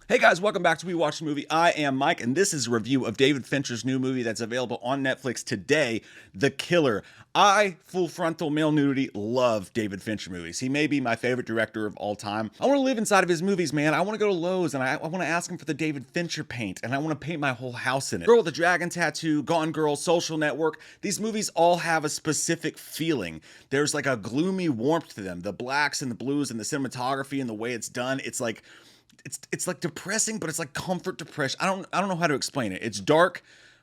Hey guys, welcome back to We Watch the Movie. I am Mike, and this is a review of David Fincher's new movie that's available on Netflix today, The Killer. I, full frontal male nudity, love David Fincher movies. He may be my favorite director of all time. I want to live inside of his movies, man. I want to go to Lowe's, and I want to ask him for the David Fincher paint, and I want to paint my whole house in it. Girl with the Dragon Tattoo, Gone Girl, Social Network, these movies all have a specific feeling. There's like a gloomy warmth to them. The blacks and the blues and the cinematography and the way it's done, it's like depressing, but it's like comfort depression. I don't know how to explain it. It's dark,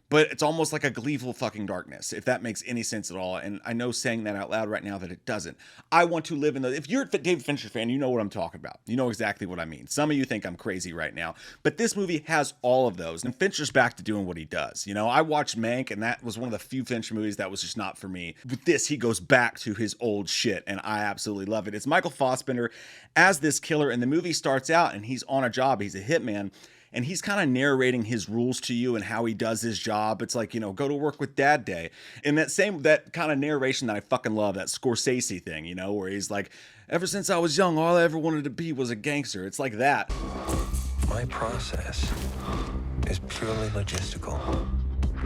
but it's almost like a gleeful fucking darkness, if that makes any sense at all. And I know saying that out loud right now that it doesn't. I want to live in the, if you're a David Fincher fan, you know what I'm talking about. You know exactly what I mean. Some of you think I'm crazy right now, but this movie has all of those. And Fincher's back to doing what he does. You know, I watched Mank, and that was one of the few Fincher movies that was just not for me. With this, he goes back to his old shit, and I absolutely love it. It's Michael Fassbender as this killer, and the movie starts out, and he's on a job. He's a hitman. And he's kind of narrating his rules to you and how he does his job. It's like, you know, go to work with Dad Day. And that kind of narration that I fucking love, that Scorsese thing, you know, where he's like, ever since I was young, all I ever wanted to be was a gangster. It's like that. My process is purely logistical.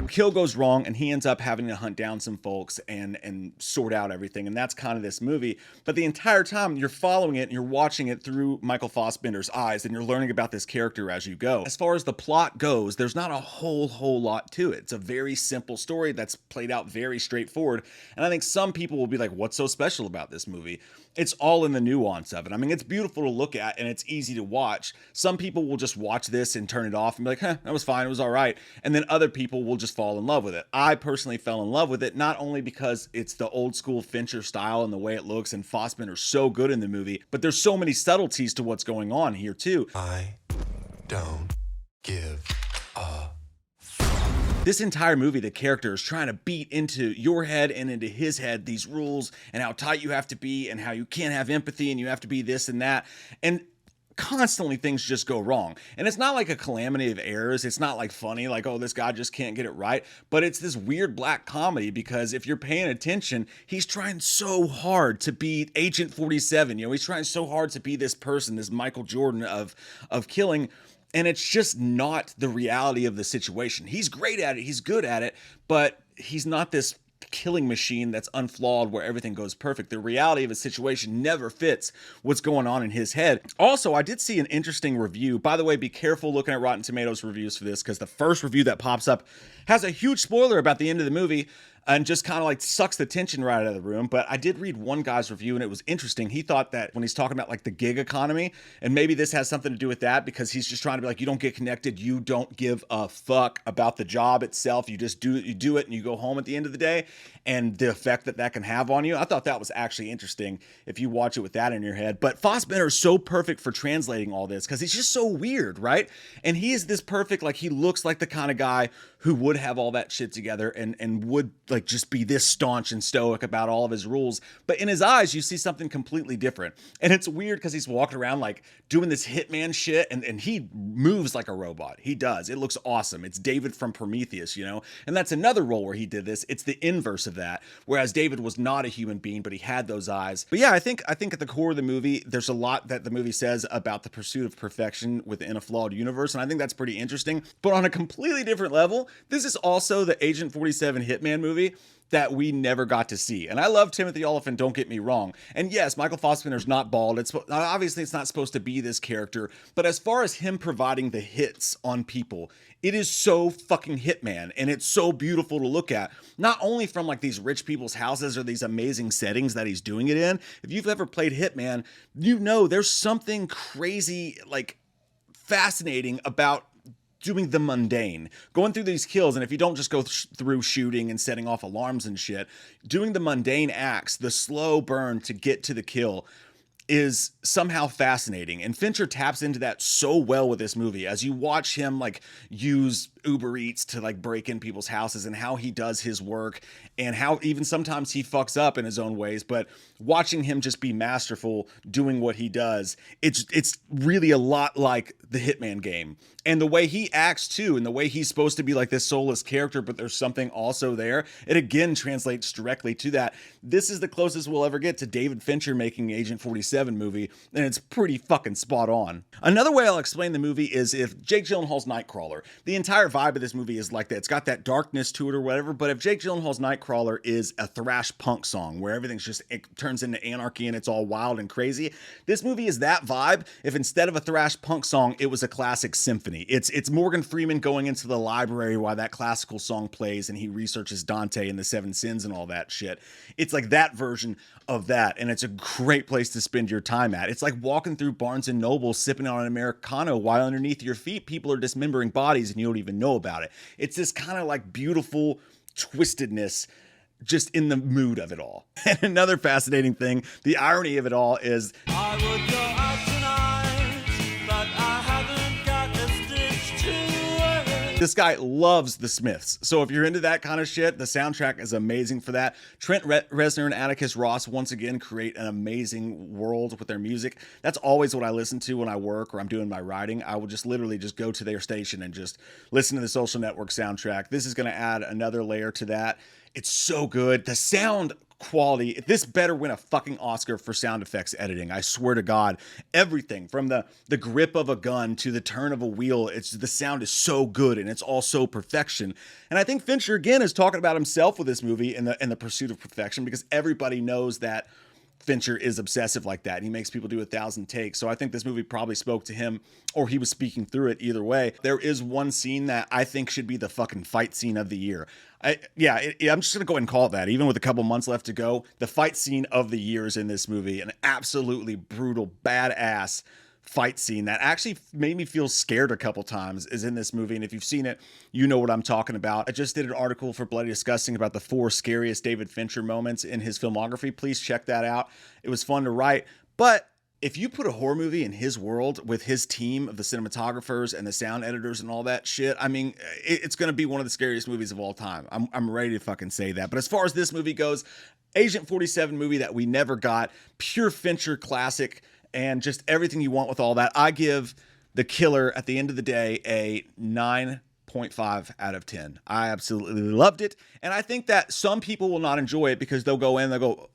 Kill goes wrong, and he ends up having to hunt down some folks and sort out everything, and that's kind of this movie. But the entire time you're following it and you're watching it through Michael Fassbender's eyes, and you're learning about this character as you go. As far as the plot goes, there's not a whole lot to it. It's a very simple story that's played out very straightforward, and I think some people will be like, what's so special about this movie? It's all in the nuance of it. I mean, it's beautiful to look at and it's easy to watch. Some people will just watch this and turn it off and be like, that was fine, it was all right. And then other people will just fall in love with it. I personally fell in love with it, not only because it's the old school Fincher style and the way it looks, and Fassbender's so good in the movie, but there's so many subtleties to what's going on here too. I don't give a This entire movie, the character is trying to beat into your head and into his head these rules and how tight you have to be and how you can't have empathy and you have to be this and that. And constantly things just go wrong. And it's not like a calamity of errors. It's not like funny, like, oh, this guy just can't get it right. But it's this weird black comedy because if you're paying attention, he's trying so hard to be Agent 47. You know, he's trying so hard to be this person, this Michael Jordan of killing. And it's just not the reality of the situation. He's great at it. He's good at it, but he's not this killing machine that's unflawed where everything goes perfect. The reality of a situation never fits what's going on in his head. Also, I did see an interesting review. By the way, be careful looking at Rotten Tomatoes reviews for this, because the first review that pops up has a huge spoiler about the end of the movie and just kind of like sucks the tension right out of the room. But I did read one guy's review and it was interesting. He thought that when he's talking about like the gig economy, and maybe this has something to do with that, because he's just trying to be like, you don't get connected, you don't give a fuck about the job itself, you just do it and you go home at the end of the day, and the effect that that can have on you. I thought that was actually interesting if you watch it with that in your head. But Fassbender is so perfect for translating all this because he's just so weird, right? And he is this perfect, like, he looks like the kind of guy who would have all that shit together and would like just be this staunch and stoic about all of his rules. But in his eyes, you see something completely different. And it's weird because he's walking around like doing this hitman shit, and he moves like a robot. He does. It looks awesome. It's David from Prometheus, you know? And that's another role where he did this. It's the inverse of that. Whereas David was not a human being, but he had those eyes. But yeah, I think at the core of the movie, there's a lot that the movie says about the pursuit of perfection within a flawed universe. And I think that's pretty interesting. But on a completely different level, this is also the Agent 47 Hitman movie that we never got to see. And I love Timothy Olyphant, don't get me wrong. And yes, Michael Fassbender's not bald. Obviously it's not supposed to be this character, but as far as him providing the hits on people, it is so fucking Hitman, and it's so beautiful to look at. Not only from like these rich people's houses or these amazing settings that he's doing it in. If you've ever played Hitman, you know there's something crazy, like fascinating about doing the mundane, going through these kills. And if you don't just go through shooting and setting off alarms and shit, doing the mundane acts, the slow burn to get to the kill, is somehow fascinating. And Fincher taps into that so well with this movie as you watch him like use Uber Eats to like break in people's houses, and how he does his work, and how even sometimes he fucks up in his own ways, but watching him just be masterful doing what he does, it's really a lot like the Hitman game. And the way he acts too, and the way he's supposed to be like this soulless character, but there's something also there, it again translates directly to that. This is the closest we'll ever get to David Fincher making Agent 47 47 movie, and it's pretty fucking spot on. Another way I'll explain the movie is if Jake Gyllenhaal's Nightcrawler. The entire vibe of this movie is like that. It's got that darkness to it or whatever, but if Jake Gyllenhaal's Nightcrawler is a thrash punk song where everything's just, it turns into anarchy and it's all wild and crazy, this movie is that vibe if instead of a thrash punk song, it was a classic symphony. It's Morgan Freeman going into the library while that classical song plays and he researches Dante and the Seven Sins and all that shit. It's like that version of that, and it's a great place to spend your time at. It's like walking through Barnes & Noble sipping on an Americano while underneath your feet people are dismembering bodies and you don't even know about it. It's this kind of like beautiful twistedness just in the mood of it all. And another fascinating thing, the irony of it all is I would go out tonight, but I haven't got a stitch to wear. this guy loves the Smiths. So if you're into that kind of shit, the soundtrack is amazing for that. Trent Reznor and Atticus Ross once again create an amazing world with their music. That's always what I listen to when I work or I'm doing my writing. I will just literally just go to their station and just listen to the Social Network soundtrack. This is going to add another layer to that. It's so good. The sound quality, this better win a fucking Oscar for sound effects editing. I swear to God, everything from the grip of a gun to the turn of a wheel, the sound is so good and it's all so perfection. And I think Fincher again is talking about himself with this movie and the pursuit of perfection, because everybody knows that Fincher is obsessive like that. He makes people do 1,000 takes. So I think this movie probably spoke to him, or he was speaking through it. Either way, there is one scene that I think should be the fucking fight scene of the year. I'm just going to go ahead and call it that. Even with a couple months left to go, the fight scene of the year is in this movie. An absolutely brutal, badass fight scene that actually made me feel scared a couple times is in this movie. And if you've seen it, you know what I'm talking about. I just did an article for Bloody Disgusting about the 4 scariest David Fincher moments in his filmography. Please check that out. It was fun to write. But if you put a horror movie in his world with his team of the cinematographers and the sound editors and all that shit, I mean, it's going to be one of the scariest movies of all time. I'm ready to fucking say that. But as far as this movie goes, Agent 47 movie that we never got, pure Fincher classic, and just everything you want with all that. I give The Killer at the end of the day a 9.5 out of 10. I absolutely loved it. And I think that some people will not enjoy it because they'll go in, they'll go,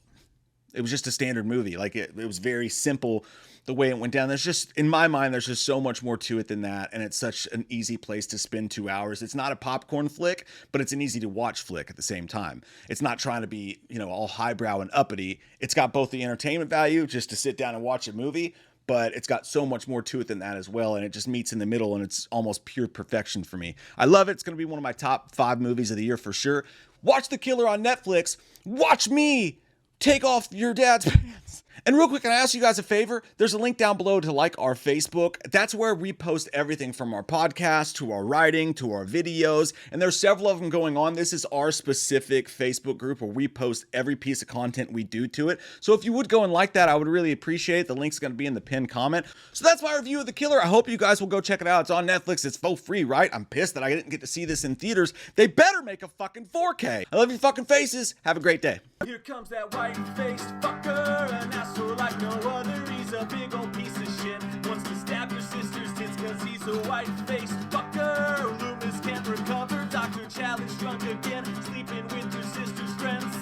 it was just a standard movie. Like it was very simple the way it went down. There's just, in my mind, there's just so much more to it than that. And it's such an easy place to spend 2 hours. It's not a popcorn flick, but it's an easy to watch flick at the same time. It's not trying to be, all highbrow and uppity. It's got both the entertainment value just to sit down and watch a movie, but it's got so much more to it than that as well. And it just meets in the middle and it's almost pure perfection for me. I love it. It's going to be one of my top 5 movies of the year for sure. Watch The Killer on Netflix. Watch me take off your dad's pants. And real quick, can I ask you guys a favor? There's a link down below to like our Facebook. That's where we post everything from our podcast to our writing to our videos. And there's several of them going on. This is our specific Facebook group where we post every piece of content we do to it. So if you would go and like that, I would really appreciate it. The link's going to be in the pinned comment. So that's my review of The Killer. I hope you guys will go check it out. It's on Netflix. It's for free, right? I'm pissed that I didn't get to see this in theaters. They better make a fucking 4K. I love your fucking faces. Have a great day. Here comes that white-faced fucker, an asshole like no other. He's a big old piece of shit. Wants to stab your sister's tits cause he's a white-faced fucker. Loomis can't recover. Dr. Challenge drunk again, sleeping with your sister's friends.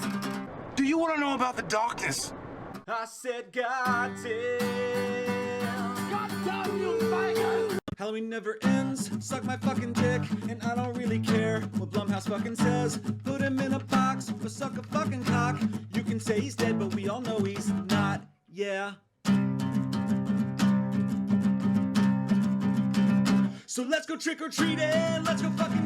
Do you want to know about the darkness? I said, God damn. God damn you, faggot! Halloween never ends, suck my fucking dick, and I don't really care what Blumhouse fucking says. Put him in a box, or suck a fucking cock. You can say he's dead, but we all know he's not, yeah. So let's go trick-or-treating, let's go fucking